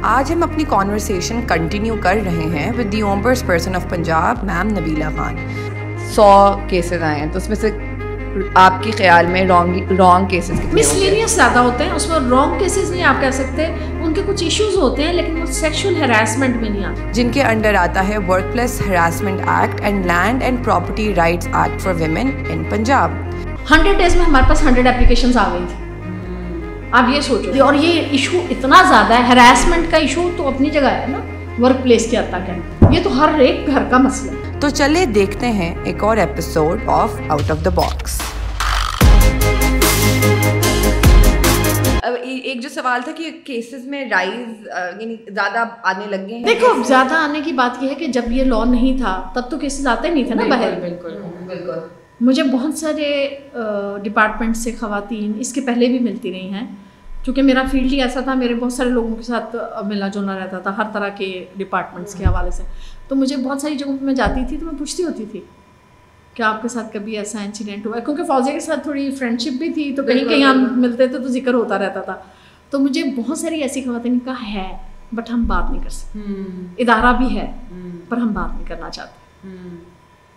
آج ہم اپنی کانورسیشن کنٹینیو کر رہے ہیں with the ombudsperson of Punjab ma'am Nabila Khan. 100 cases آئے ہیں تو اس میں سے آپ کے خیال میں رانگ کیسز کتنے؟ مسلینیس زیادہ ہوتے ہیں. اس میں رانگ کیسز نہیں آپ کہہ سکتے, ان کے کچھ ایشوز ہوتے ہیں لیکن وہ سیکشول ہراسمنٹ میں نہیں آتے, جن کے انڈر آتا ہے workplace harassment act and land and property rights act for women in Punjab. 100 days میں ہمارے پاس 100 اپلیکیشنز آ گئی تھیں. آپ یہ سوچو, اور یہ ایشو اتنا زیادہ ہے, ہراسمنٹ کا ایشو تو اپنی جگہ ہے نا, ورک پلیس کے حد تک ہے, یہ تو ہر ایک گھر کا مسئلہ ہے. تو چلے دیکھتے ہیں ایک اور episode of out of the box. ایک جو سوال تھا کہ کیسز میں رائز یعنی زیادہ آنے لگے ہیں. دیکھو زیادہ آنے کی بات یہ ہے کہ جب یہ لا نہیں تھا تب تو کیسز آتے نہیں تھے نا باہر. بالکل بالکل. مجھے بہت سارے ڈپارٹمنٹ سے خواتین اس کے پہلے بھی ملتی رہی ہیں, چونکہ میرا فیلڈ ہی ایسا تھا, میرے بہت سارے لوگوں کے ساتھ ملنا جلنا رہتا تھا ہر طرح کے ڈپارٹمنٹس کے حوالے سے. تو مجھے بہت ساری جگہوں پہ میں جاتی تھی تو میں پوچھتی ہوتی تھی کہ آپ کے ساتھ کبھی ایسا انسیڈنٹ ہوا ہے, کیونکہ فوزیہ کے ساتھ تھوڑی فرینڈ شپ بھی تھی تو کہیں کہیں ہم ملتے تھے تو ذکر ہوتا رہتا تھا. تو مجھے بہت ساری ایسی خواتین کا ہے بٹ ہم بات نہیں کر سکتے, ادارہ بھی ہے پر ہم بات نہیں کرنا چاہتے,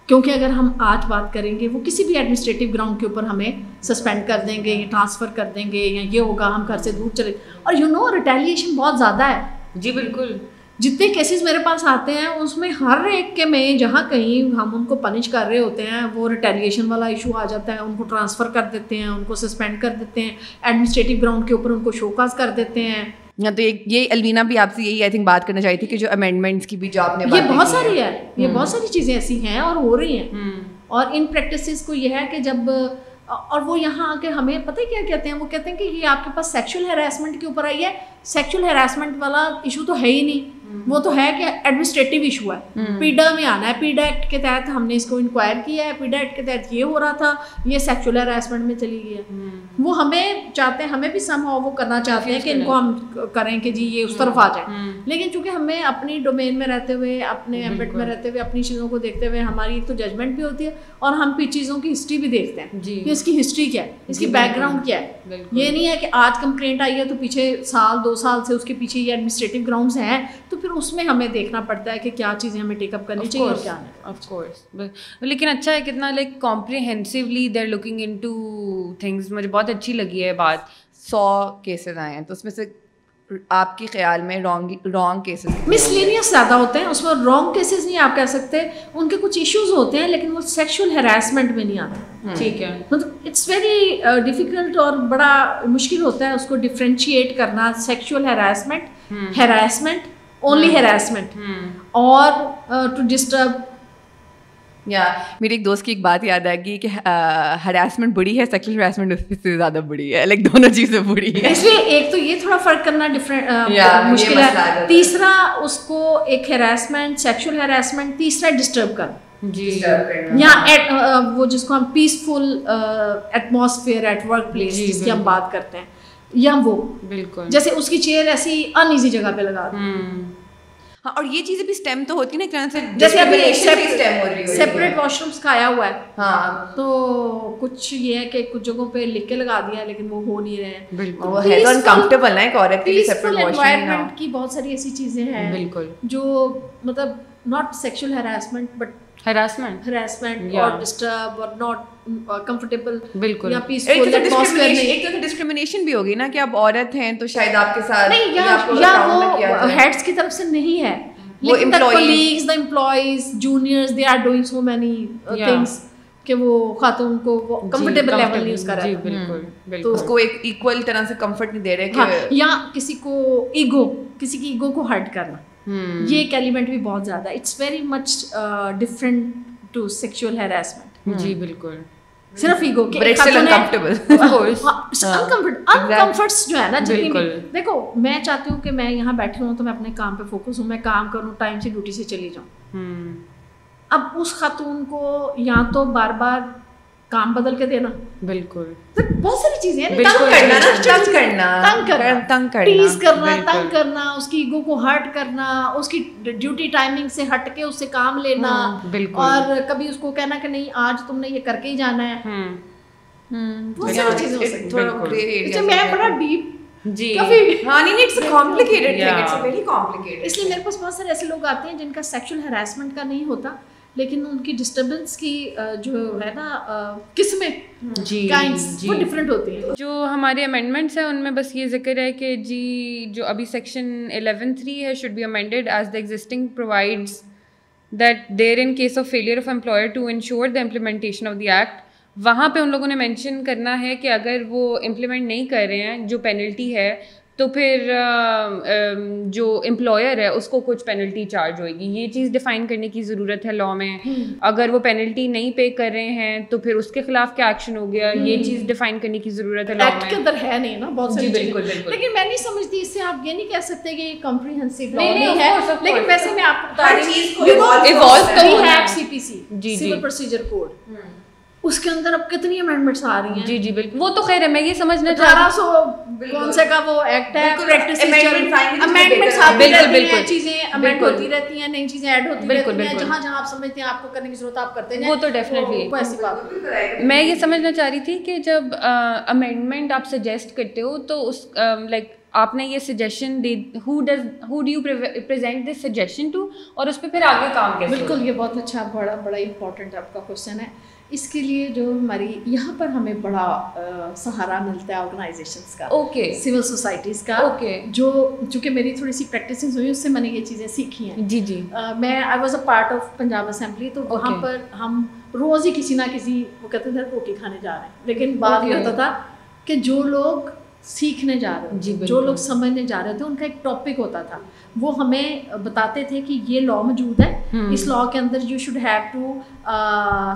کیونکہ اگر ہم آج بات کریں گے وہ کسی بھی ایڈمنسٹریٹو گراؤنڈ کے اوپر ہمیں سسپینڈ کر دیں گے یا ٹرانسفر کر دیں گے یا یہ ہوگا, ہم گھر سے دور چلے. اور ریٹیلیشن بہت زیادہ ہے. جی بالکل. جتنے کیسز میرے پاس آتے ہیں اس میں ہر ایک کے میں جہاں کہیں ہم ان کو پنش کر رہے ہوتے ہیں وہ ریٹیلیشن والا ایشو آ جاتا ہے, ان کو ٹرانسفر کر دیتے ہیں, ان کو سسپینڈ کر دیتے ہیں, ایڈمنسٹریٹو گراؤنڈ کے اوپر ان کو شوکاز کر دیتے ہیں. تو یہ الوینا بھی آپ سے یہی آئی تھنک بات کرنا چاہی تھی کہ جو امینڈمنٹس کی بھی جو آپ نے یہ بہت ساری ہے, یہ بہت ساری چیزیں ایسی ہیں اور ہو رہی ہیں. اور ان پریکٹسز کو یہ ہے کہ جب اور وہ یہاں آ کے ہمیں پتہ کیا کہتے ہیں, وہ کہتے ہیں کہ یہ آپ کے پاس سیکشول ہراسمنٹ کے اوپر آئی ہے. سیکشول ہراسمنٹ والا ایشو تو ہے ہی نہیں, وہ تو ہے کہ ایڈمنسٹریٹو ایشو ہے, پیڈا میں آنا ہے, پیڈا ایکٹ کے تحت ہم نے اس کو انکوائر کیا ہے, پیڈا ایکٹ کے تحت یہ ہو رہا تھا, یہ سیکشول ہراسمنٹ میں چلی گئی ہے. وہ ہمیں چاہتے ہیں, ہمیں بھی وہ کرنا چاہتے ہیں کہ ان کو ہم کریں کہ جی یہ اس طرف آ جائیں, لیکن چونکہ ہمیں اپنی ڈومین میں رہتے ہوئے, اپنے ایمبٹ میں رہتے ہوئے, اپنی چیزوں کو دیکھتے ہوئے ہماری ایک تو ججمنٹ بھی ہوتی ہے اور ہم چیزوں کی ہسٹری بھی دیکھتے ہیں کہ اس کی ہسٹری کیا ہے, اس کی بیک گراؤنڈ کیا ہے. یہ نہیں ہے کہ آج کمپلینٹ آئی ہے تو پیچھے سال 2 سال سے اس کے پیچھے یہ ایڈمنسٹریٹو گراؤنڈز ہیں, تو پھر اس میں ہمیں دیکھنا پڑتا ہے کہ کیا چیزیں ہمیں ٹیک اپ کرنی چاہیے اور کیا نہیں. Of course. لیکن اچھا ہے کتنا like comprehensively they are looking into things. مجھے بہت اچھی لگی ہے بات. 100 کیسز آئے ہیں تو اس میں سے آپ کے خیال میں رانگ کیسز مسلینیس زیادہ ہوتے ہیں. اس میں رانگ کیسز نہیں آپ کہہ سکتے, ان کے کچھ ایشوز ہوتے ہیں لیکن وہ سیکشول ہراسمنٹ میں نہیں آتے. ٹھیک ہے. مطلب اٹس ویری ڈیفیکلٹ اور بڑا مشکل ہوتا ہے اس کو ڈفرینشیٹ کرنا. سیکشول ہراسمنٹ اونلی ہراسمنٹ اور ٹو ڈسٹرب. یا میری ایک دوست کی ایک بات یاد آئے گی کہ ہراسمنٹ بری ہے, سیکشل ہراسمنٹ اس سے زیادہ بری ہے, لائک دونوں چیزیں بری ہیں. اس لیے ایک تو یہ تھوڑا فرق کرنا مشکل ہے. تیسرا اس کو ایک ہراسمنٹ, سیکشل ہراسمنٹ, تیسرا ڈسٹرب کرنا یا وہ جس کو ہم peaceful atmosphere at workplace جس کی ہم بات کرتے ہیں, یا وہ بالکل جیسے اس کی چیئر ایسی ان ایزی جگہ پہ لگا دیں. ہاں, اور یہ چیزیں بھی اسٹیم تو ہوتی ہے نا ایک طرح سے, جیسے ابھی سیپریٹ واش رومس کا آیا ہوا ہے. ہاں, تو کچھ یہ ہے کہ کچھ جگہوں پہ لکھ کے لگا دیا لیکن وہ ہو نہیں رہے ہیں. بالکل, وہ ہے تو انکمفرٹیبل ہے ایک عورت کے لیے سیپریٹ واش روم کی بہت ساری ایسی چیزیں ہیں بالکل جو مطلب not sexual harassment but harassment اور ڈسٹرب اور ناٹ کمفرٹیبل بالکل یا پیسفل ایٹماسفیئر میں. ایک تو ڈسکریمنیشن بھی ہوگی نا کہ آپ عورت ہیں تو شاید آپ کے ساتھ نہیں, یا وہ ہیڈس کی طرف سے نہیں ہے, وہ employees, the employees, juniors, they are doing so many things کہ وہ خاتون کو وہ کمفرٹیبل لیول نہیں اس کا رہتا. بالکل, تو اس کو ایک ایکول طرح سے کمفرٹ نہیں دے رہے کہ یا کسی کی ایگو کو ہرٹ کرنا, یہ ایک ایلیمنٹ بھی بہت زیادہ. It's very much different to sexual harassment. جی بالکل, صرف ایگو کے انکمفرٹس جو ہے نا. دیکھو میں چاہتی ہوں کہ میں یہاں بیٹھی ہوں تو میں اپنے کام پہ فوکس ہوں, میں کام کروں, ٹائم سے ڈیوٹی سے چلی جاؤں. اب اس خاتون کو یا تو بار بار کام بدل کے دینا, بالکل بہت ساری چیزیں ہیں, ٹیز کرنا, تنگ کرنا, اس کی ایگو کو ہرٹ کرنا, اس کی ڈیوٹی ٹائمنگ سے ہٹ کے اس سے کام لینا, اور کبھی اس کو کہنا کہ نہیں آج تم نے یہ کر کے ہی جانا ہے. بہت ساری چیزیں ہو سکتی ہیں. میں بڑا ڈیپ جی ہاں نہیں it's complicated thing, it's very complicated. اس لیے میرے پاس بہت سارے ایسے لوگ آتے ہیں جن کا سیکشل ہراسمنٹ کا نہیں ہوتا, لیکن ان کی ڈسٹربنس کی جو ہے نا قسمیں وہ ڈفرینٹ ہوتی ہیں. جو ہمارے امینڈمنٹس ہیں ان میں بس یہ ذکر ہے کہ جی جو ابھی سیکشن 11(3) ہے should be amended as the existing provides that there in case of failure of employer to ensure the implementation of the act, وہاں پہ ان لوگوں نے مینشن کرنا ہے کہ اگر وہ امپلیمنٹ نہیں کر رہے ہیں جو پینلٹی ہے تو پھر جو امپلائر ہے اس کو کچھ پینلٹی چارج ہوئے گی. یہ چیز ڈیفائن کرنے کی ضرورت ہے لاء میں. اگر وہ پینلٹی نہیں پے کر رہے ہیں تو پھر اس کے خلاف کیا ایکشن ہو گیا, یہ چیز ڈیفائن کرنے کی ضرورت ہے لاء میں. ایکٹ کے اندر ہے نہیں نا بہت ساری چیزیں. بالکل بالکل. لیکن میں نہیں سمجھتی اس سے آپ یہ نہیں کہہ سکتے کہ یہ کمپریہنسو لاء نہیں ہے, لیکن ویسے میں آپ کو بتا رہی ہوں ایوالو تو ہے سی پی سی سول پروسیجر کوڈ, اس کے اندر اب کتنی امینڈمنٹس آ رہی ہیں. جی جی بالکل, وہ تو خیر ہے, میں یہ سمجھنا 1800 کون سے کا وہ ایکٹ ہے, امینڈمنٹس آتی رہتی ہیں, چیزیں امینڈ ہوتی رہتی ہیں, نئی چیزیں ایڈ ہوتی رہتی ہیں, جہاں جہاں آپ سمجھتے ہیں آپ کو کرنے کی ضرورت آپ کرتے ہیں. وہ تو ڈیفینیٹلی ایسی بات. میں یہ سمجھنا چاہ رہی تھی کہ جب امینڈمنٹ آپ سجیسٹ کرتے ہو تو اس لائک آپ نے یہ سجیشن دے, how do you present this suggestion to, اور اس پہ پھر آگے کام کیسے. بالکل, یہ بہت اچھا بڑا امپورٹنٹ آپ کا کوشچن ہے. اس کے لیے جو ہماری یہاں پر ہمیں بڑا سہارا ملتا ہے آرگنائزیشنس کا, سول سوسائٹیز کا, جو چونکہ میری تھوڑی سی پریکٹسز ہوئی اس سے میں نے یہ چیزیں سیکھی ہیں. جی جی, میں I was a part of Punjab assembly, تو وہاں پر ہم روز ہی کسی نہ کسی وہ کہتے تھے روٹی کھانے جا رہے ہیں, لیکن بات یہ ہوتا تھا کہ جو لوگ سیکھنے جا رہے تھے, جو لوگ سمجھنے جا رہے تھے, ان کا ایک ٹاپک ہوتا تھا, وہ ہمیں بتاتے تھے کہ یہ لاء موجود ہے, اس لاء کے اندر you should have to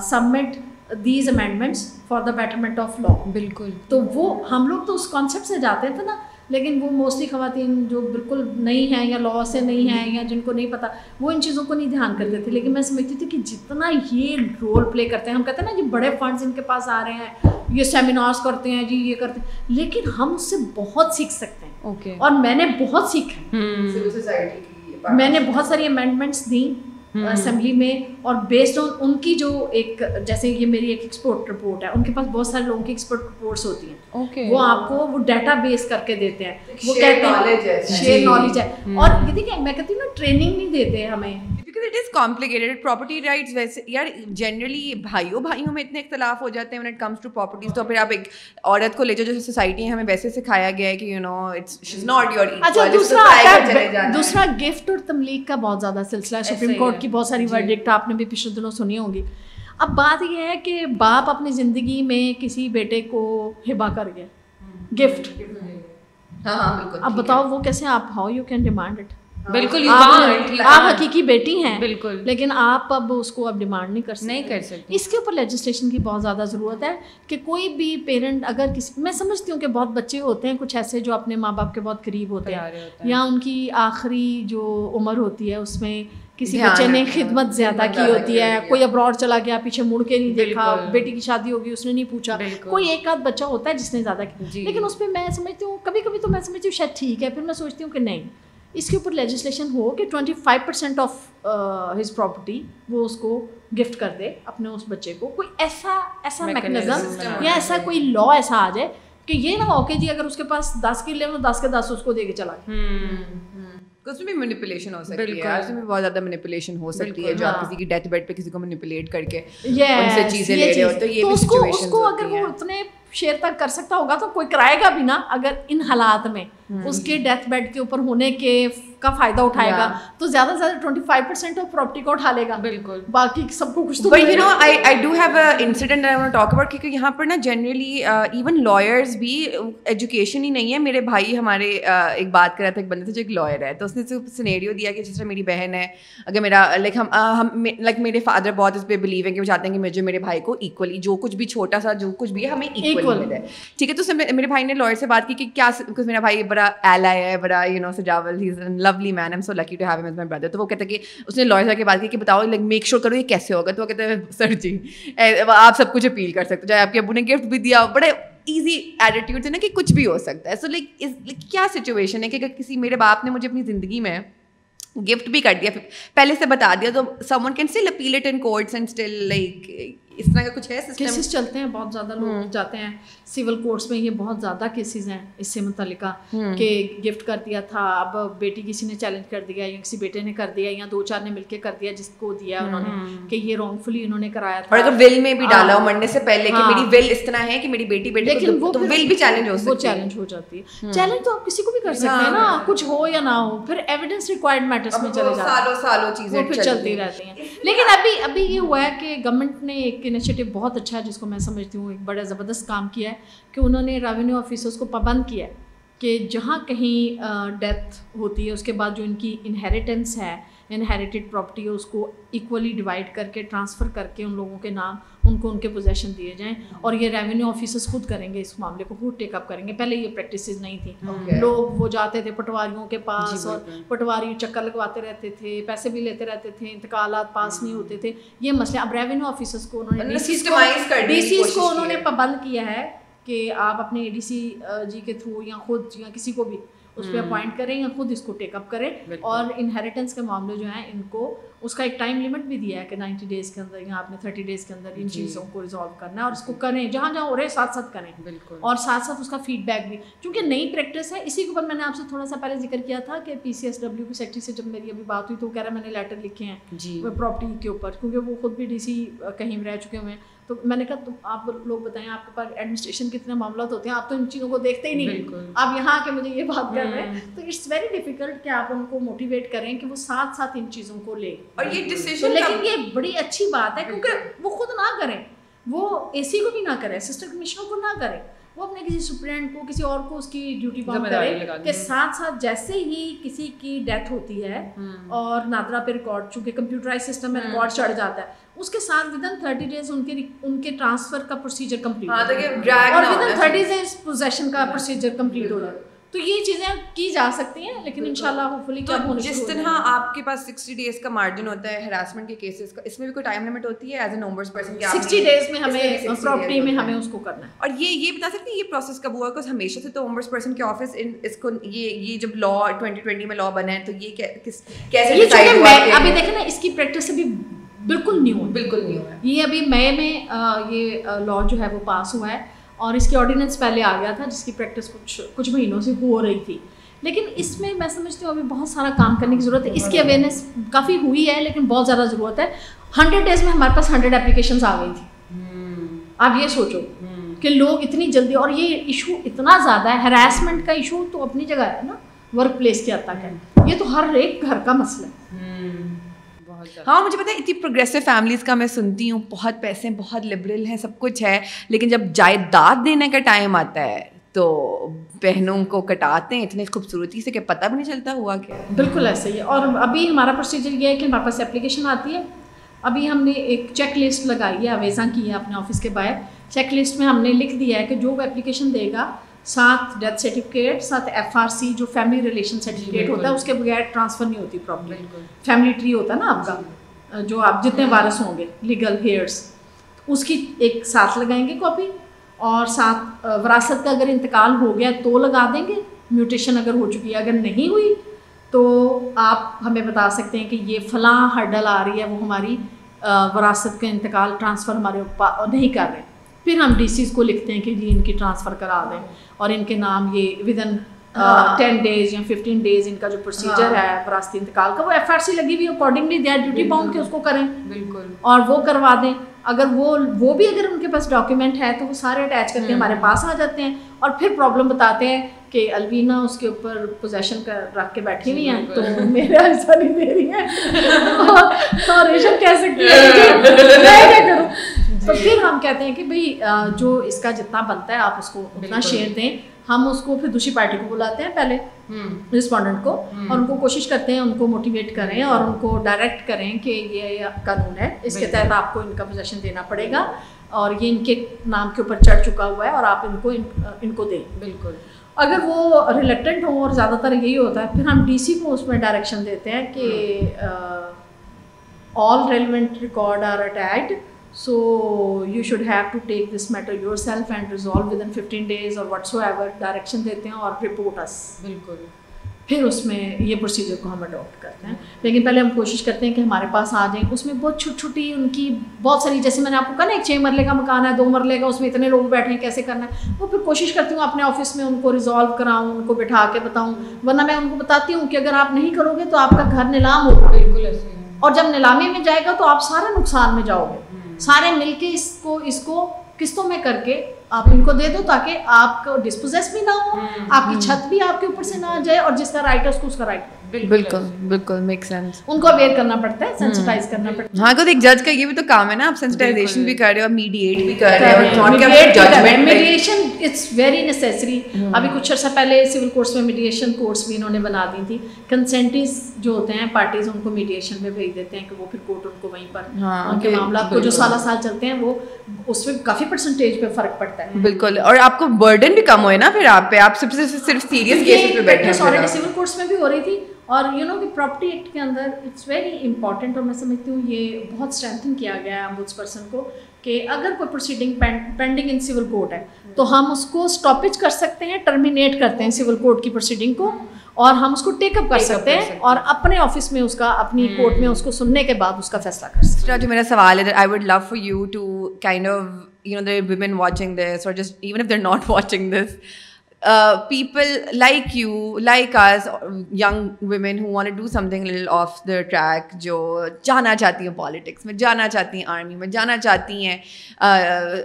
submit these amendments for the betterment of law. بالکل. تو وہ ہم لوگ تو اس کانسیپٹ سے جاتے تھے نا, لیکن وہ موسٹلی خواتین جو بالکل نہیں ہیں یا لاء سے نہیں ہیں یا جن کو نہیں پتہ, وہ ان چیزوں کو نہیں دھیان کرتے تھے. لیکن میں سمجھتی تھی کہ جتنا یہ رول پلے کرتے ہیں, ہم کہتے ہیں نا یہ بڑے فنڈز ان کے پاس آ رہے ہیں, یہ سیمینارز کرتے ہیں جی, یہ کرتے ہیں, لیکن ہم اس سے بہت سیکھ سکتے ہیں. اور میں نے بہت سیکھا, میں نے بہت ساری امینڈمنٹس دیں اسمبلی میں, اور بیسڈ آن ان کی جو ایک, جیسے یہ میری ایک ایکسپورٹ رپورٹ ہے, ان کے پاس بہت سارے لوگوں کی ایکسپورٹ رپورٹس ہوتی ہیں, وہ آپ کو وہ ڈیٹا بیس کر کے دیتے ہیں, وہ کہتے ہیں شیئر نالج ہے. اور یہ دیکھیں میں کہتی ہوں نا ٹریننگ نہیں دیتے ہمیں, because it is complicated. Property rights ویسے یار جنرلی بھائیوں میں اتنے اختلاف ہو جاتے ہیں when it comes to properties. تو پھر آپ ایک عورت کو لے جاؤ, جو سوسائٹی ہمیں ویسے سکھایا گیا ہے کہ you know she's not your equal. اچھا, دوسرا گفٹ اور تملیک کا بہت زیادہ سلسلہ ہے. سپریم کورٹ کی بہت ساری ورڈکٹ آپ نے بھی پچھلے دنوں سنی ہوں گی. اب بات یہ ہے کہ باپ اپنی زندگی میں کسی بیٹے کو ہبہ کر گیا گفٹ, اب بتاؤ وہ کیسے, آپ how you can demand it. بالکل, آپ حقیقی بیٹی ہیں بالکل, لیکن آپ اب اس کو اب ڈیمانڈ نہیں کر سکتے. اس کے اوپر لیجسلیشن کی بہت زیادہ ضرورت ہے کہ کوئی بھی پیرنٹ اگر کسی, میں سمجھتی ہوں کہ بہت بچے ہوتے ہیں کچھ ایسے جو اپنے ماں باپ کے بہت قریب ہوتے ہیں, یا ان کی آخری جو عمر ہوتی ہے اس میں کسی بچے نے خدمت زیادہ کی ہوتی ہے, کوئی ابراڈ چلا گیا, پیچھے مڑ کے نہیں دیکھا, بیٹی کی شادی ہوگی اس نے نہیں پوچھا, کوئی ایک آدھ بچہ ہوتا ہے جس نے زیادہ کی. لیکن اس پہ میں سمجھتی ہوں کبھی کبھی تو میں سمجھتی ہوں شاید ٹھیک ہے, پھر میں سوچتی ہوں کہ نہیں, اس کے اوپر لیجسلیشن ہو کہ 25% آف ہز پراپرٹی وہ اس کو گفٹ کر دے اپنے اس بچے کو. کوئی ایسا میکنزم یا ایسا کوئی لاء ایسا آ جائے کہ یہ نہ ہو کہ جی اگر اس کے پاس 10 کلے تو 10 کے 10 اس کو دے کے چلا گیا. اس میں بھی مینیپولیشن ہو سکتی ہے, اس میں بہت زیادہ مینیپولیشن ہو سکتی ہے, جو آپ کسی کی ڈیتھ بیڈ پہ کسی کو مینیپولیٹ کر کے ان سے چیزیں لے رہے ہو, تو یہ بھی سچویشن کو اگر وہ اتنے شیئر تک کر سکتا ہوگا تو کوئی کرائے گا بھی نا. اگر ان حالات میں اس کے ڈیتھ بیڈ کے اوپر ہونے کے کا فائدہ اٹھائے گا تو زیادہ سے زیادہ 25% آف پراپرٹی کو اٹھا لے گا. بالکل, باقی سب کو کچھ تو. But you know I do have a incident I want to talk about, کیونکہ یہاں پر نا جنرلی ایون لائرز بھی ایجوکیشن ہی نہیں ہے. میرے بھائی ہمارے ایک بات کر رہا تھا ایک بندے سے جو ایک لائر ہے, تو اس نے سینیریو دیا کہ جس طرح میری بہن ہے, اگر میرا لائک میرے فادر بہت اس پہ بلیو ہے کہ وہ چاہتے ہیں کہ مجھے میرے بھائی کو ایکولی جو کچھ بھی چھوٹا سا جو کچھ بھی ہے ہمیں ایکول ملے. ٹھیک ہے, تو میرے بھائی نے لائر سے بات کی کہ کیا, میرا بھائی بڑا ایلائی ہے, بڑا you know Sajawal, he is a lovely man, I am so lucky to have him as my brother. تو وہ کہتا ہے کہ اس نے لائر کے بات کی کہ بتاؤ لائک میک شیور کرو یہ کیسے ہوگا. تو وہ کہتے ہیں سر جی آپ سب کچھ اپیل کر سکتے ہو, چاہے آپ کے ابو نے گفٹ بھی دیا, بڑے ایزی ایٹیٹیوڈ ہے نا کہ کچھ بھی ہو سکتا ہے. سو لائک کیا سچویشن ہے کہ اگر کسی میرے باپ نے مجھے اپنی زندگی میں گفٹ بھی کر دیا, پہلے سے بتا دیا, تو someone can still appeal it in courts and still like اس طرح کا کچھ ہے سسٹم؟ کیسز چلتے ہیں, بہت زیادہ لوگ جاتے ہیں سول کورٹس میں, یہ بہت زیادہ کیسز ہیں اس سے متعلقہ کہ گفٹ کر دیا تھا, اب بیٹی کسی نے چیلنج کر دیا یا کسی بیٹے نے کر دیا یا 2-4 نے مل کے کر دیا جس کو دیا انہوں نے کہ یہ رانگ فلی انہوں نے کرایا تھا. اور اگر ول میں بھی ڈالا ہو مرنے سے پہلے کہ میری ول اس طرح ہے کہ میری بیٹی بیٹے, لیکن وہ ول بھی چیلنج ہو سکتی ہے, وہ چیلنج ہو جاتی ہے. چیلنج تو آپ کسی کو بھی کر سکتے ہیں نا, کچھ ہو یا نہ ہو, پھر ایویڈنس ریکوائرڈ میٹرز میں چلے جاتے ہیں, سالوں چیزیں وہ پھر چلتی رہتی ہیں. لیکن ابھی یہ ہوا ہے کہ گورنمنٹ نے ایک انیشیٹو بہت اچھا ہے جس کو میں سمجھتی ہوں ایک بڑا زبردست کام کیا ہے کہ انہوں نے ریونیو آفیسرس کو پابند کیا ہے کہ جہاں کہیں ڈیتھ ہوتی ہے اس کے بعد جو ان کی انہیریٹنس ہے, انہیریٹڈ پراپرٹی ہے, اس کو ایکولی ڈیوائڈ کر کے ٹرانسفر کر کے ان لوگوں کے نام ان کو ان کے پوزیشن دیے جائیں. اور یہ ریونیو آفیسرس خود کریں گے, اس معاملے کو خود ٹیک اپ کریں گے. پہلے یہ پریکٹسز نہیں تھیں, لوگ وہ جاتے تھے پٹواریوں کے پاس اور پٹواری چکر لگواتے رہتے تھے, پیسے بھی لیتے رہتے تھے, انتقالات پاس نہیں ہوتے تھے, یہ مسئلہ. اب ریونیو آفیسرس کو انہوں نے ڈی سیز کو انہوں نے پابند کیا ہے کہ آپ اپنے اے ڈی سی جی کے تھرو یا خود یا کسی کو بھی اس پہ اپوائنٹ کریں یا خود اس کو ٹیک اپ کریں. اور انہیریٹنس کے معاملے جو ہیں ان کو اس کا ایک ٹائم لمٹ بھی دیا ہے کہ 90 ڈیز کے اندر یا آپ نے 30 ڈیز کے اندر ان چیزوں کو ریزالو کرنا ہے, اور اس کو کریں جہاں جہاں ہو رہے ساتھ ساتھ کریں, اور ساتھ ساتھ اس کا فیڈ بیک بھی, کیونکہ نئی پریکٹس ہے. اسی کے اوپر میں نے آپ سے تھوڑا سا پہلے ذکر کیا تھا کہ PCSW کی سیکٹری سے جب میری ابھی بات ہوئی تو وہ کہہ رہا ہے میں نے لیٹر لکھے ہیں پراپرٹی کے اوپر, کیونکہ وہ خود بھی ڈی سی کہیں رہ چکے ہوئے ہیں. تو میں نے کہا تم آپ لوگ بتائیں آپ کے پاس ایڈمنسٹریشن کتنے معاملات ہوتے ہیں, آپ تو ان چیزوں کو دیکھتے ہی نہیں, آپ یہاں آ کے مجھے یہ بات کر رہے ہیں. تو اٹس ویری ڈیفیکلٹ کہ آپ ان کو موٹیویٹ کریں کہ وہ ساتھ ساتھ ان چیزوں کو لیں. اور یہ ڈیسیژن, لیکن یہ بڑی اچھی بات ہے کیونکہ وہ خود نہ کریں, وہ اے سی کو بھی نہ کریں, اسسٹنٹ کمشنر کو نہ کریں, وہ اپنے کسی سپرینٹ کو کسی اور کو اس کی ڈیوٹی باؤنڈ کرے کہ ساتھ ساتھ جیسے ہی کسی کی ڈیتھ ہوتی ہے اور نادرا پہ ریکارڈ, چونکہ کمپیوٹرائز سسٹم میں ریکارڈ چڑھ جاتا ہے, اس کے ساتھ ودن 30 ڈیز ان کے ٹرانسفر کا پروسیجر کمپلیٹ اور ودن 30 ڈیز پوزیشن کا پروسیجر کمپلیٹ ہو جائے. تو یہ چیزیں کی جا سکتی ہیں, لیکن انشاءاللہ ہوپفلی کیا ہونے جس طرح آپ کے پاس 60 ڈیز کا مارجن ہوتا ہے ہراسمنٹ کے کیسز کا, اس میں بھی کوئی ٹائم لمٹ ہوتی ہے ایز این اومبڈس پرسن کہ 60 ڈیز میں ہمیں پراپرٹی میں ہمیں اس کو کرنا ہے. اور یہ بتا سکتے ہیں یہ پروسیس کب ہوا, کہ ہمیشہ سے تو اومبڈس پرسن کے آفس اس کو یہ جب لا 2020 میں لا بنا ہے تو یہ کیسے ڈیسائیڈ ہوا؟ ابھی دیکھیں نا اس کی پریکٹس ابھی بالکل نیو ہے, یہ ابھی مئی میں یہ لا جو ہے وہ پاس ہوا ہے اور اس کی آرڈیننس پہلے آ گیا تھا جس کی پریکٹس کچھ مہینوں سے ہو رہی تھی. لیکن اس میں میں سمجھتی ہوں ابھی بہت سارا کام کرنے کی ضرورت ہے. اس کی اویئرنیس کافی ہوئی ہے لیکن بہت زیادہ ضرورت ہے. 100 ڈیز میں ہمارے پاس 100 اپلیکیشنز آ گئی تھی. آپ یہ سوچو کہ لوگ اتنی جلدی, اور یہ ایشو اتنا زیادہ ہے, ہراسمنٹ کا ایشو تو اپنی جگہ ہے نا, ورک پلیس کے حد تک ہے, یہ تو ہر ایک گھر کا مسئلہ ہے. ہاں مجھے پتا ہے اتنی پروگریسو فیملیز کا میں سنتی ہوں, بہت پیسے, بہت لبرل ہیں, سب کچھ ہے, لیکن جب جائیداد دینے کا ٹائم آتا ہے تو بہنوں کو کٹاتے ہیں اتنی خوبصورتی سے کہ پتہ بھی نہیں چلتا ہوا کیا. بالکل ایسا ہی ہے. اور ابھی ہمارا پروسیجر یہ ہے کہ ہمارے پاس اپلیکیشن آتی ہے, ابھی ہم نے ایک چیک لسٹ لگائی ہے, اویزا کی ہے اپنے آفس کے باہر. چیک لسٹ میں ہم نے لکھ دیا ہے کہ جو اپلیکیشن دے گا ساتھ ڈیتھ سرٹیفکیٹ, ساتھ FRC جو فیملی ریلیشن سرٹیفکیٹ ہوتا ہے, اس کے بغیر ٹرانسفر نہیں ہوتی پراپرٹی. فیملی ٹری ہوتا ہے نا آپ کا, جو آپ جتنے وارث ہوں گے لیگل ہیئرس, اس کی ایک ساتھ لگائیں گے کاپی, اور ساتھ وراثت کا اگر انتقال ہو گیا تو لگا دیں گے, میوٹیشن اگر ہو چکی ہے, اگر نہیں ہوئی تو آپ ہمیں بتا سکتے ہیں کہ یہ فلاں ہرڈل آ رہی ہے, وہ ہماری وراثت کا انتقال ٹرانسفر ہمارے اوپر نہیں کر رہے. پھر ہم ڈی سیز کو لکھتے ہیں کہ جی ان کی ٹرانسفر کرا دیں, اور ان کے نام یہ ودن 10 ڈیز یا 15 ڈیز ان کا جو پروسیجر ہے وراثتی انتقال کا, وہ FRC لگی ہوئی, accordingly they are duty bound کہ اس کو کریں. بالکل. اور وہ کروا دیں. اگر وہ بھی اگر ان کے پاس ڈاکیومنٹ ہے تو وہ سارے اٹیچ کر کے ہمارے پاس آ جاتے ہیں, اور پھر پرابلم بتاتے ہیں کہ الوینا اس کے اوپر پوزیشن کا رکھ کے بیٹھی ہوئی ہیں تو میرا ایسا نہیں دے رہی ہے, اور ریشم کہہ سکتی ہے میں کیا کروں. تو پھر ہم کہتے ہیں کہ بھئی جو اس کا جتنا بنتا ہے آپ اس کو اتنا شیئر دیں. ہم اس کو پھر دوسری پارٹی کو بلاتے ہیں پہلے, رسپونڈنٹ کو, اور ان کو کوشش کرتے ہیں ان کو موٹیویٹ کریں اور ان کو ڈائریکٹ کریں کہ یہ قانون ہے, اس کے تحت آپ کو ان کا پوزیشن دینا پڑے گا, اور یہ ان کے نام کے اوپر چڑھ چکا ہوا ہے اور آپ ان کو دیں. بالکل. اگر وہ ریلیکٹنٹ ہوں, اور زیادہ تر یہی ہوتا ہے, پھر ہم ڈی سی کو اس میں ڈائریکشن دیتے ہیں کہ all relevant record are attached, so you should have to take this matter yourself and resolve within 15 days or whatsoever, direction دیتے ہیں اور report us. بالکل. پھر اس میں یہ پروسیجر کو ہم اڈاپٹ کرتے ہیں. لیکن پہلے ہم کوشش کرتے ہیں کہ ہمارے پاس آ جائیں. اس میں بہت چھوٹی چھوٹی ان کی بہت ساری, جیسے میں نے آپ کو کہا نا ایک 6 مرلے کا مکان ہے, 2 مرلے کا, اس میں اتنے لوگ بیٹھے ہیں, کیسے کرنا ہے, وہ پھر کوشش کرتی ہوں اپنے آفس میں ان کو ریزالو کراؤں, ان کو بٹھا کے بتاؤں. ورنہ میں ان کو بتاتی ہوں کہ اگر آپ نہیں کرو گے تو آپ کا گھر نیلام ہوگا. بالکل ایسے ہی. اور جب نیلامی میں جائے گا تو آپ سارے نقصان میں جاؤ گے. سارے مل کے اس کو قسطوں میں کر کے آپ ان کو دے دو تاکہ آپ کو ڈسپوزیس بھی نہ ہو, آپ کی چھت بھی آپ کے اوپر سے نہ آ جائے, اور جس کا رائٹ ہے اس کو اس کا رائٹ. بالکل بالکل میک سینس. ان کو اویئر کرنا پڑتا ہے, سینسٹائز کرنا پڑتا ہے. ہاں تو ایک جج کا یہ بھی تو کام ہے نا, آپ سینسٹائزیشن بھی کر رہے ہو, میڈیٹ بھی کر رہے ہو. Mediation it's very necessary. ابھی کچھ عرصہ پہلے سول کورٹس میں میڈیشن کورس بھی انہوں نے بنا دی تھی. کنسینٹیز جو ہوتے ہیں پارٹیز, ان کو میڈیشن میں بھیج دیتے ہیں کہ وہ پھر کورٹ ان کو وہیں پر ان کے معاملات کو جو سالہ سال چلتے ہیں وہ اس میں کافی پرسنٹیج پہ فرق پڑتا ہے. بالکل, اور آپ کو برڈن بھی کم ہوئے نا پھر آپ پہ, آپ صرف سیریس کیسز پہ بیٹھے ہیں. آلریڈی سول کورٹس میں بھی ہو رہی تھی. اور یو نو کہ پراپرٹی ایکٹ کے اندر اٹس ویری امپورٹنٹ, اور میں سمجھتی ہوں یہ بہت اسٹرینتھن کیا گیا ہے امبوڈس پرسن کو, کہ اگر کوئی پروسیڈنگ پینڈنگ ان سول کورٹ ہے تو ہم اس کو اسٹاپیج کر سکتے ہیں, ٹرمینیٹ کرتے ہیں سول کورٹ کی پروسیڈنگ کو, اور ہم اس کو ٹیک اپ کر سکتے ہیں اور اپنے آفس میں اس کا, اپنی کورٹ میں اس کو سننے کے بعد اس کا فیصلہ کر سکتے ہیں. جو میرا سوال ہے, I would love for you to kind of you know, there are women watching this, or just even if they're not watching this, people like you, like us, young women who want to do something a little off the track, جو جانا چاہتی ہیں politics میں, جانا چاہتی ہیں army میں, جانا چاہتی ہیں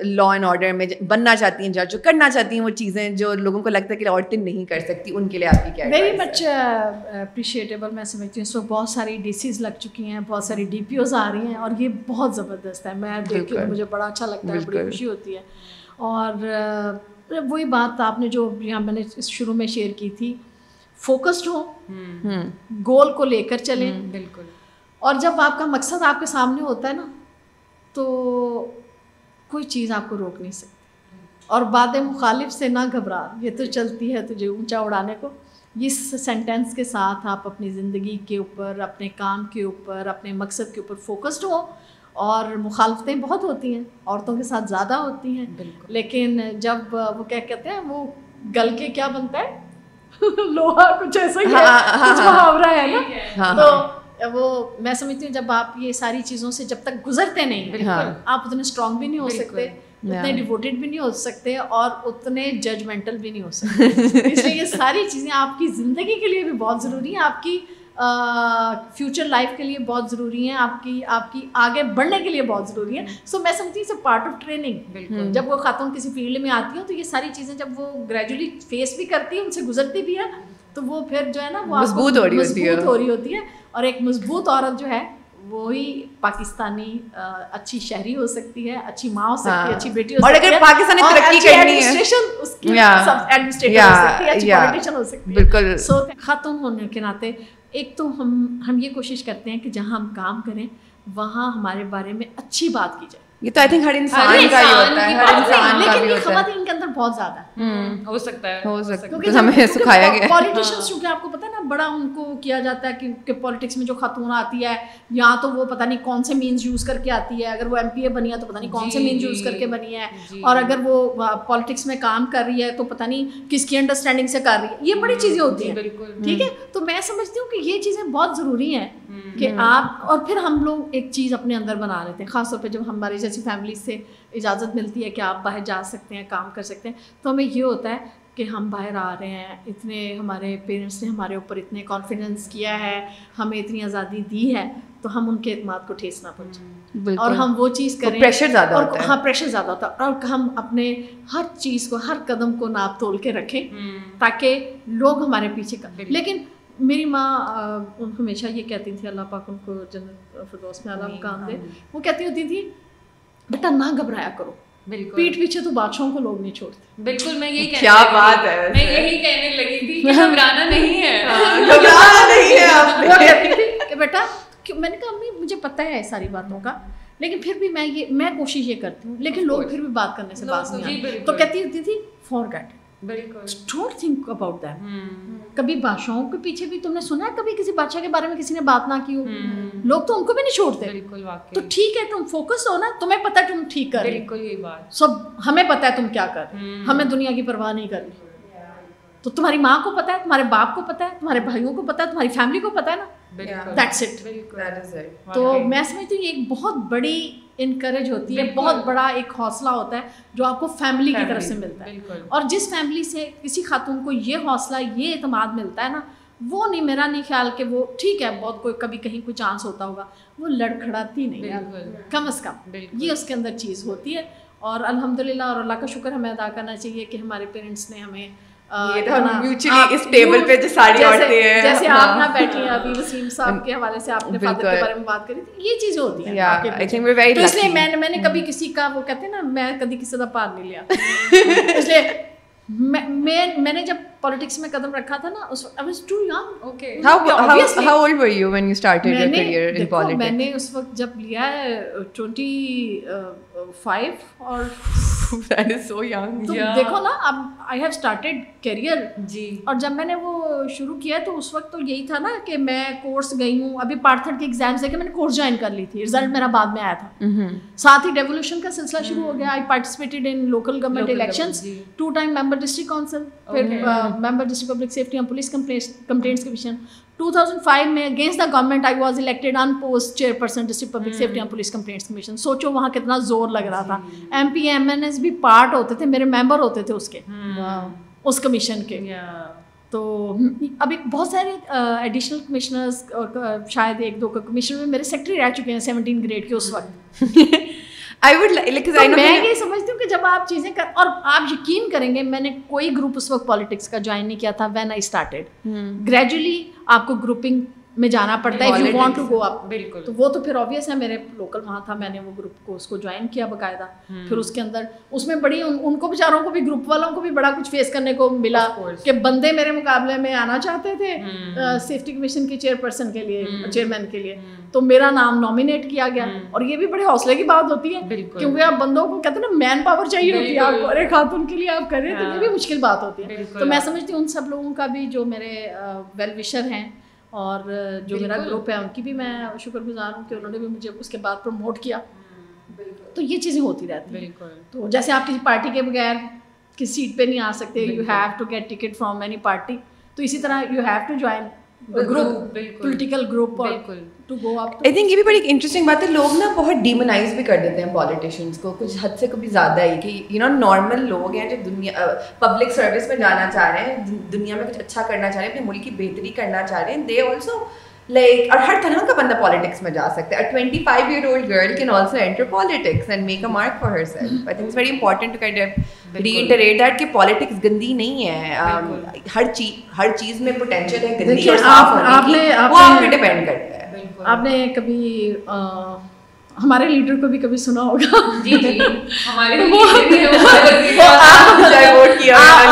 لا اینڈ آرڈر میں, بننا چاہتی ہیں جج, جو کرنا چاہتی ہیں وہ چیزیں جو لوگوں کو لگتا ہے کہ عورتیں نہیں کر سکتی, ان کے لیے آپ کی کیا ویری مچ اپریشیٹیبل. میں سمجھتی ہوں اس وقت بہت ساری ڈی سیز لگ چکی ہیں, بہت ساری ڈی پی اوز آ رہی ہیں, اور یہ بہت زبردست ہے. میں دیکھ کے مجھے بڑا اچھا لگتا ہے, بڑی خوشی ہوتی ہے. اور وہی بات آپ نے جو یہاں میں نے شروع میں شیئر کی تھی, فوکسڈ ہوں, گول کو لے کر چلیں. بالکل. اور جب آپ کا مقصد آپ کے سامنے ہوتا ہے نا تو کوئی چیز آپ کو روک نہیں سکتی. اور بات مخالف سے نہ گھبرا, یہ تو چلتی ہے تجھے اونچا اڑانے کو. اس سینٹینس کے ساتھ آپ اپنی زندگی کے اوپر, اپنے کام کے اوپر, اپنے مقصد کے اوپر فوکسڈ ہو. اور مخالفتیں بہت ہوتی ہیں, عورتوں کے ساتھ زیادہ ہوتی ہیں, لیکن جب وہ کیا کہتے ہیں, وہ گل کے کیا بنتا ہے لوہا, کچھ ایسا ہی ہے, کچھ محاورہ ہے نا. تو وہ میں سمجھتی ہوں جب آپ یہ ساری چیزوں سے جب تک گزرتے نہیں, آپ اتنے اسٹرانگ بھی نہیں ہو سکتے, اتنے ڈیووٹیڈ بھی نہیں ہو سکتے, اور اتنے ججمنٹل بھی نہیں ہو سکتے. اس لیے یہ ساری چیزیں آپ کی زندگی کے لیے بھی بہت ضروری ہیں, آپ کی فیوچر لائف کے لیے بہت ضروری ہیں, آپ کی آگے بڑھنے کے لیے بہت ضروری ہیں. سو میں سمجھتی ہوں پارٹ آف ٹریننگ. جب وہ خاتون کسی فیلڈ میں آتی ہیں تو یہ ساری چیزیں جب وہ گریجولی فیس بھی کرتی ہیں, ان سے گزرتی بھی ہے, تو وہ پھر جو ہے نا وہ مضبوط ہو رہی ہوتی ہے. اور ایک مضبوط عورت جو ہے وہی پاکستانی اچھی شہری ہو سکتی ہے, اچھی ماں ہو سکتی ہے, اچھی بیٹی ہو سکتی ہے, اور اگر پاکستانی ترقی کرنی ہے اس کی ایڈمنسٹریٹر ہو سکتی ہے, اچھی پولیٹیشین ہو سکتی ہے. بالکل. سو خاتون ہونے کے ناطے ایک تو ہم یہ کوشش کرتے ہیں کہ جہاں ہم کام کریں وہاں ہمارے بارے میں اچھی بات کی جائے. یہ تو آئی تھنک ہر انسان کا ہی ہوتا ہے, ہر انسان کا بھی ہوتا ہے. خواتین کے اندر بہت زیادہ ہو سکتا ہے ہمیں سکھایا گیا. پولیٹیشینس چونکہ آپ کو پتا ہے نا بڑا ان کو کیا جاتا ہے کہ پالیٹکس میں جو خاتون آتی ہے یا تو وہ پتہ نہیں کون سے مینز یوز کر کے آتی ہے, اگر وہ ایم پی اے بنی ہے تو پتہ نہیں کون سے مینز یوز کر کے بنی ہے, اور اگر وہ پالیٹکس میں کام کر رہی ہے تو پتہ نہیں کس کی انڈرسٹینڈنگ سے کر رہی ہے. یہ بڑی چیزیں ہوتی ہیں, ٹھیک ہے. تو میں سمجھتی ہوں کہ یہ چیزیں بہت ضروری ہیں کہ آپ, اور پھر ہم لوگ ایک چیز اپنے اندر بنا لیتے ہیں, خاص طور پہ جب ہماری جیسی فیملی سے اجازت ملتی ہے کہ آپ باہر جا سکتے ہیں, کام کر سکتے ہیں, تو ہمیں یہ ہوتا ہے کہ ہم باہر آ رہے ہیں, اتنے ہمارے پیرنٹس نے ہمارے اوپر اتنے کانفیڈنس کیا ہے, ہمیں اتنی آزادی دی ہے, تو ہم ان کے اعتماد کو ٹھیس نہ پہنچائیں, اور ہم وہ چیز کریں. پریشر زیادہ ہوتا ہے. ہاں, پریشر زیادہ ہوتا ہے, اور ہم اپنے ہر چیز کو, ہر قدم کو ناپ تول کے رکھیں تاکہ لوگ ہمارے پیچھے لیکن میری ماں ہمیشہ یہ کہتی تھی, اللہ پاک ان کو جنت فردوس میں اعلیٰ مقام دے, وہ کہتی ہوتی تھی بیٹا نہ گھبرایا کرو, پیٹ پیچھے تو بادشاہوں کو لوگ نہیں چھوڑتے. بالکل, میں یہی کیا بات ہے, میں یہی کہنے لگی تھی کہ گھبرانا نہیں ہے, گھبرانا نہیں ہے. آپ وہ کہتی تھی کہ بیٹا, میں نے کہا امی مجھے پتہ ہے ساری باتوں کا, لیکن پھر بھی میں کوشش یہ کرتی ہوں, لیکن لوگ پھر بھی بات کرنے سے باز نہیں آتے. تو کہتی ہوتی تھی forget, don't think about that. کبھی بادشاہوں کے پیچھے بھی تم نے سنا ہے کبھی کسی بادشاہ کے بارے میں کسی نے بات نہ کی ہو؟ لوگ تو ان کو بھی نہیں چھوڑتے. تو ٹھیک ہے, تم فوکس ہو نا, تمہیں پتہ ہے تم ٹھیک کر رہے, بالکل یہی بات, سب ہمیں پتہ ہے تم کیا کر رہے, ہمیں دنیا کی پرواہ نہیں کرنی. تو تمہاری ماں کو پتا ہے, تمہارے باپ کو پتا ہے, تمہارے بھائیوں کو پتا ہے, تمہاری فیملی کو پتا ہے نا, دیٹس اٹ. تو میں سمجھتی ہوں یہ ایک بہت بڑی انکریج ہوتی ہے, بہت بڑا ایک حوصلہ ہوتا ہے جو آپ کو فیملی کی طرف سے ملتا ہے. اور جس فیملی سے کسی خاتون کو یہ حوصلہ, یہ اعتماد ملتا ہے نا, وہ نہیں, میرا نہیں خیال کہ وہ ٹھیک ہے بہت کوئی کبھی کہیں کوئی چانس ہوتا ہوگا, وہ لڑکھڑاتی نہیں ہے کم از کم, یہ اس کے اندر چیز ہوتی ہے. اور الحمدللہ اور اللہ کا شکر ہمیں ادا کرنا چاہیے کہ ہمارے پیرنٹس نے ہمیں اس ٹیبل پہ جو ساری عورتیں ہیں, جیسے آپ نہ بیٹھی ہیں ابھی وسیم صاحب کے حوالے سے آپ نے فادر کے بارے میں بات کری تھی, یہ چیزیں ہوتی ہیں. تو اس لیے میں نے کبھی کسی کا, وہ کہتے ہیں نا, میں کبھی کسی کا پار نہیں لیا. اس لیے میں نے جب پالیٹکس میں قدم رکھا تھا نا, اس وقت I was too young. Okay. How old were you when you started your career in politics? میں نے اس وقت جب لیا ہے 25 اور that is so young. تو دیکھو نا, اب I have started career. جی. اور جب میں نے وہ شروع کیا تو اس وقت تو یہی تھا نا کہ میں کورس گئی ہوں, ابھی پارٹ 3 کے ایگزامس دے کے میں نے کورس جوائن کر لی تھی, رزلٹ میرا بعد میں آیا تھا. ساتھ ہی ڈیولیوشن کا سلسلہ شروع ہو گیا. I participated in local government elections, 2 time member district council, پھر member district public safety and police complaints commission. 2005 میں against the government I was elected in post chairperson district public safety and police complaints commission. سوچو وہاں کتنا زور لگ رہا تھا. M P M N S بھی پارٹ ہوتے تھے, میرے ممبر ہوتے تھے اس کے, اس کمیشن کے. تو ابھی بہت سارے ایڈیشنل کمشنرز, شاید 1-2 کمشنر میں میرے سیکٹری رہ چکے ہیں 17 گریڈ کے اس وقت. میں یہ سمجھتی ہوں کہ جب آپ چیزیں کر, اور آپ یقین کریں گے میں نے کوئی گروپ اس وقت پالیٹکس کا جوائن نہیں کیا تھا. وین آئی اسٹارٹیڈ گریجولی آپ کو گروپنگ میں جانا پڑتا ہے, if you want to go up. بالکل. تو وہ تو پھر obvious ہے, میرے لوکل وہاں تھا, میں نے وہ گروپ کو اس کو جوائن کیا باقاعدہ. پھر اس کے اندر اس میں بڑی ان کو بیچاروں کو بھی, گروپ والوں کو بھی بڑا کچھ فیس کرنے کو ملا کہ بندے میرے مقابلے میں آنا چاہتے تھے سیفٹی کمیشن کے چیئرپرسن کے لیے, چیئرمین کے لیے, تو میرا نام نامینیٹ کیا گیا. اور یہ بھی بڑے حوصلے کی بات ہوتی ہے کیونکہ آپ بندوں کو کہتے ہیں نا مین پاور چاہیے ہوتی ہے آپ کو, ارے خاتون کے لیے آپ کریں, تو یہ بھی مشکل بات ہوتی ہے. تو میں سمجھتی ہوں ان سب لوگوں کا بھی, جو میرے ویل وشر ہیں اور جو میرا گروپ ہے, ان کی بھی میں شکر گزار ہوں کہ انہوں نے بھی مجھے اس کے بعد پروموٹ کیا. تو یہ چیزیں ہوتی رہتی ہیں. تو جیسے آپ کسی پارٹی کے بغیر کسی سیٹ پہ نہیں آ سکتے, you have to get ticket from any party, تو اسی طرح you have to join group, political group. I think یہ بھی بڑی انٹرسٹنگ بات ہے. لوگ نا بہت ڈیمونائز بھی کر دیتے ہیں پالیٹیشینس کو, کچھ حد سے کبھی زیادہ ہی, کہ یو نو نارمل لوگ ہیں جو دنیا پبلک سروس میں جانا چاہ رہے ہیں, دنیا میں کچھ اچھا کرنا چاہ رہے ہیں, اپنے ملک کی بہتری کرنا چاہ رہے ہیں, دے آلسو لائک, اور ہر طرح کا بندہ پالیٹکس میں جا سکتا ہے. A 25-year-old girl can also enter politics and make a mark for herself. I think it's very important to kind of reiterate that کہ politics گندی نہیں ہے. ہر چیز میں potential ہے گندی اور صاف ہونے کی, وہ آپ پہ ڈیپینڈ کرتا ہے. آپ نے کبھی ہمارے لیڈر کو بھی کبھی سنا ہوگا, جی جی ہمارے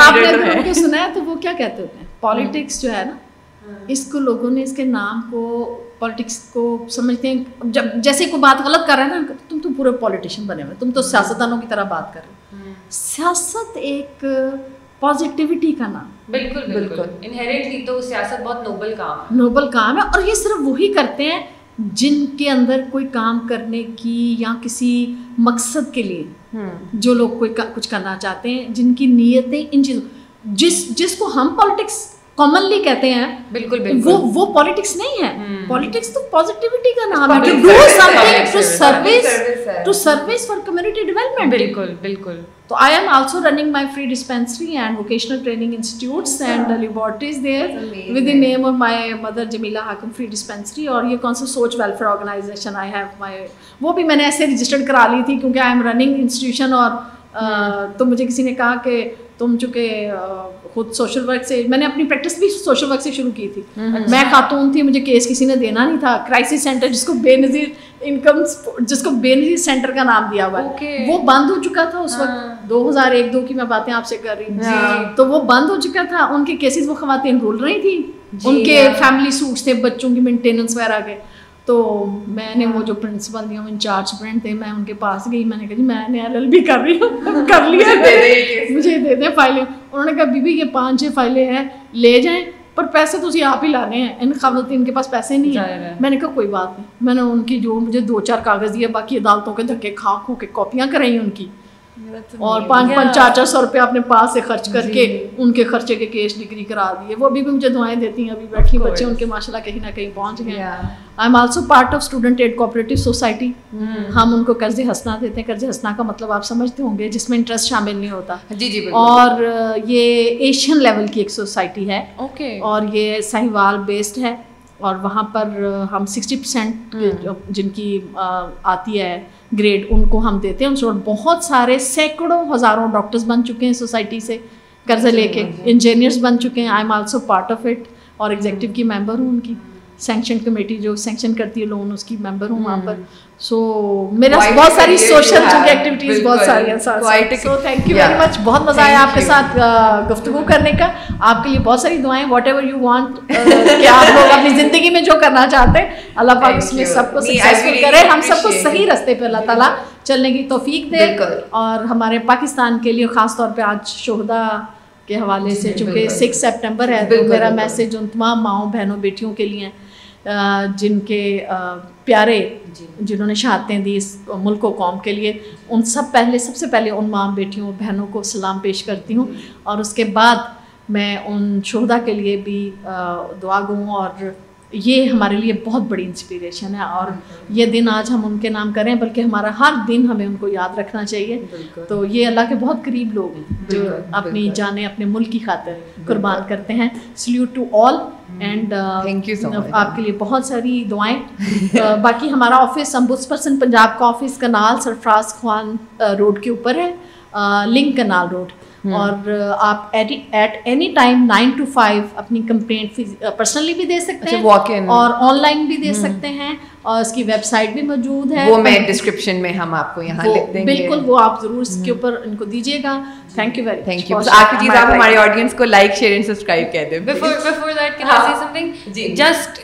آپ نے سنا ہے, تو وہ کیا کہتے ہوتے ہیں, پالیٹکس جو ہے نا, اس کو لوگوں نے, اس کے نام کو, پالیٹکس کو سمجھتے ہیں, جب جیسے کوئی بات غلط کر رہے ہیں نا, تم تو پورے پالیٹیشین بنے ہوئے, تم تو سیاستدانوں کی طرح بات کر رہے ہو. سیاست ایک پازیٹیوٹی کا نام. بالکل بالکل انہیرنٹلی تو سیاست بہت نوبل کام ہے, نوبل کام ہے. اور یہ صرف وہی کرتے ہیں جن کے اندر کوئی کام کرنے کی یا کسی مقصد کے لیے, جو لوگ کوئی کچھ کرنا چاہتے ہیں, جن کی نیتیں ان چیزوں, جس کو ہم پالیٹکس کامنلی کہتے ہیں, بالکل وہ پالیٹکس نہیں ہے. پالیٹکس تو پازیٹیوٹی کا نام ہے, to do something to service for community development. بالکل بالکل. تو I am also running my free dispensary and vocational training institutes and laboratories there with the name of my mother Jamila Hakim free dispensary. اور یہ کون سا سوچ welfare organisation, I have my, وہ بھی میں نے ایسے رجسٹرڈ کرا لی تھی کیونکہ آئی ایم رننگ انسٹیٹیوشن. اور تو مجھے کسی نے کہا کہ تم چونکہ خود سوشل ورک سے, میں نے اپنی پریکٹس بھی سوشل ورک سے شروع کی تھی. میں خاتون تھی, مجھے کیس کسی نے دینا نہیں تھا. کرائسس سینٹر, جس کو بے نظیر انکم, جس کو بے نظیر سینٹر کا نام دیا ہوا ہے, وہ بند ہو چکا تھا اس وقت. 2001-2 کی میں باتیں آپ سے کر رہی ہوں, تو وہ بند ہو چکا تھا. ان کے کیسز وہ خواتین رول رہی تھی, ان کے فیملی سوٹس تھے, بچوں کی مینٹیننس وغیرہ کے. تو میں نے وہ جو پرنسپل تھے, انچارج سپرنٹ تھے, میں ان کے پاس گئی, میں نے کہا جی میں نے LLB کر رہی ہوں, کر لیا, مجھے دے دیں فائلیں. انہوں نے کہا بی بی یہ 5-6 فائلیں ہیں, لے جائیں, پر پیسے تو آپ ہی لانے ہیں, ان خواتین کے پاس پیسے نہیں ہیں. میں نے کہا کوئی بات نہیں. میں نے ان کی جو مجھے 2-4 کاغذ دیے, باقی عدالتوں کے دھکے کھا کھو کے کاپیاں کرائیں ان کی. اور 500-400 روپے اپنے پاس سے خرچ کر کے ان کے خرچے کے کیش ڈگری کرا دیے. وہ ابھی بھی مجھے دعائیں دیتی ہیں, ابھی بیٹھی بچے ان کے ماشاء اللہ کہیں نہ کہیں پہنچ گئے. I am also part of student aid cooperative society. ہم ان کو قرض حسنہ دیتے ہیں. قرض حسنہ کا مطلب آپ سمجھتے ہوں گے جس میں انٹرسٹ شامل نہیں ہوتا. اور یہ ایشین لیول کی ایک سوسائٹی ہے اور یہ ساہیوال بیسڈ ہے. اور وہاں پر ہم 60% جن کی آتی ہے گریڈ ان کو ہم دیتے ہیں. اور بہت سارے سینکڑوں ہزاروں ڈاکٹرز بن چکے ہیں سوسائٹی سے قرضے لے کے, انجینئرس بن چکے ہیں. آئی am also part of it اور ایگزیکٹو کی ممبر ہوں. ان کی سینکشن کمیٹی جو سینکشن کرتی ہے لون, اس کی ممبر ہوں وہاں پر. سو میرا بہت ساری سوشل ایکٹیویٹیز بہت ساری ہیں. سو تھینک یو ویری مچ. بہت مزہ آیا آپ کے ساتھ گفتگو کرنے کا. آپ کے لیے بہت ساری دعائیں, واٹ ایور یو وانٹ, کہ آپ لوگ اپنی زندگی میں جو کرنا چاہتے ہیں اللہ پاک اس میں سب کو سکسیسفل کرے. ہم سب کو صحیح راستے پہ اللہ تعالیٰ چلنے کی توفیق دے. اور ہمارے پاکستان کے لیے خاص طور پہ آج شہداء کے حوالے سے, چونکہ 6 سپٹمبر ہے, تو میرا میسج ان تمام ماؤں بہنوں بیٹیوں کے لیے جن کے پیارے جنہوں نے شہادتیں دی اس ملک و قوم کے لیے, ان سب سے پہلے ان ماں بیٹیوں بہنوں کو سلام پیش کرتی ہوں. اور اس کے بعد میں ان شہداء کے لیے بھی دعا گوں. اور یہ ہمارے لیے بہت بڑی انسپریشن ہے. اور یہ دن آج ہم ان کے نام کریں, بلکہ ہمارا ہر دن ہمیں ان کو یاد رکھنا چاہیے. تو یہ اللہ کے بہت قریب لوگ ہیں جو اپنی جانیں اپنے ملک کی خاطر قربان کرتے ہیں. سلیوٹ ٹو آل اینڈ آپ کے لیے بہت ساری دعائیں. باقی ہمارا آفس امبودسپرسن پنجاب کا آفس کنال سرفراز خان روڈ کے اوپر ہے, لنک کنال روڈ. اور آپ ایٹ اینی ٹائم 9 to 5 اپنی کمپلینٹ پرسنلی بھی دے سکتے ہیں اور آن لائن بھی دے سکتے ہیں. اور اس کی ویب سائٹ بھی موجود ہے, وہ میں ڈسکرپشن میں ہم آپ کو یہاں لکھ دیں گے. بالکل, وہ آپ ضرور اس کے اوپر ان کو دیجیے گا. Thank you very much. Thank you. آخری چیز آپ ہمارے آڈینس کو لائک شیئر اینڈ سبسکرائب کہہ دیں. Before that, can I say something? Just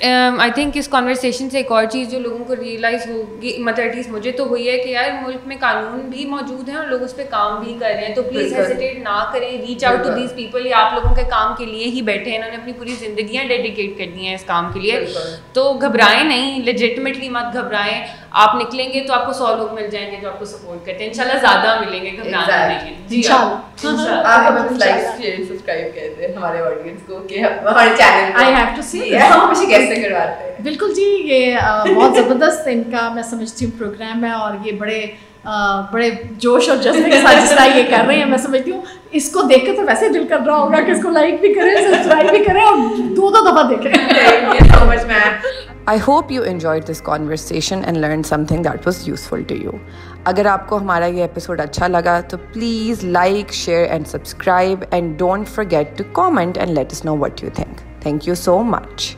I think us conversation سے ایک اور چیز جو لوگوں کو ریئلائز ہوگی, مطلب ایٹ لیسٹ مجھے تو ہوئی ہے کہ یار ملک میں قانون بھی موجود ہیں اور لوگ اس پہ کام بھی کر رہے ہیں. تو پلیز ہیزیٹیٹ نہ کریں, reach out to these people. یہ آپ لوگوں کے کام کے لیے ہی بیٹھے ہیں, انہوں نے اپنی پوری زندگیاں ڈیڈیکیٹ کر دی ہیں اس کام کے لیے. تو گھبرائیں نہیں, لیجٹمیٹلی مت گھبرائیں. آپ نکلیں گے تو آپ کو 100 لوگ مل جائیں گے جو آپ کو سپورٹ کرتے ہیں. انشاءاللہ زیادہ ملیں گے, گھبرانا نہیں ہے. انشاءاللہ آپ ہمیں لائک شیئر سبسکرائب کر دیں ہمارے آڈینس کو کہ ہمارے چینل آئی ہیو ٹو سی ہم خوشی کیسے کرواتے ہیں. بالکل جی, یہ بہت زبردست ان کا میں سمجھتی ہوں پروگرام ہے. اور یہ بڑے جوش اور جذبے کے ساتھ جس طرح یہ کر رہے ہیں, میں سمجھتی ہوں اس کو دیکھ کے تو ویسے دل کر رہا ہوگا کہ اس کو لائک بھی کریں, سبسکرائب بھی کریں اور 2 دفعہ دیکھیں. Thank you so much, ma'am. I hope you enjoyed this conversation and learned something that was useful to you. اگر آپ کو ہمارا یہ ایپیسوڈ اچھا لگا تو please like, share and subscribe and don't forget to comment and let us know what you think. Thank you so much.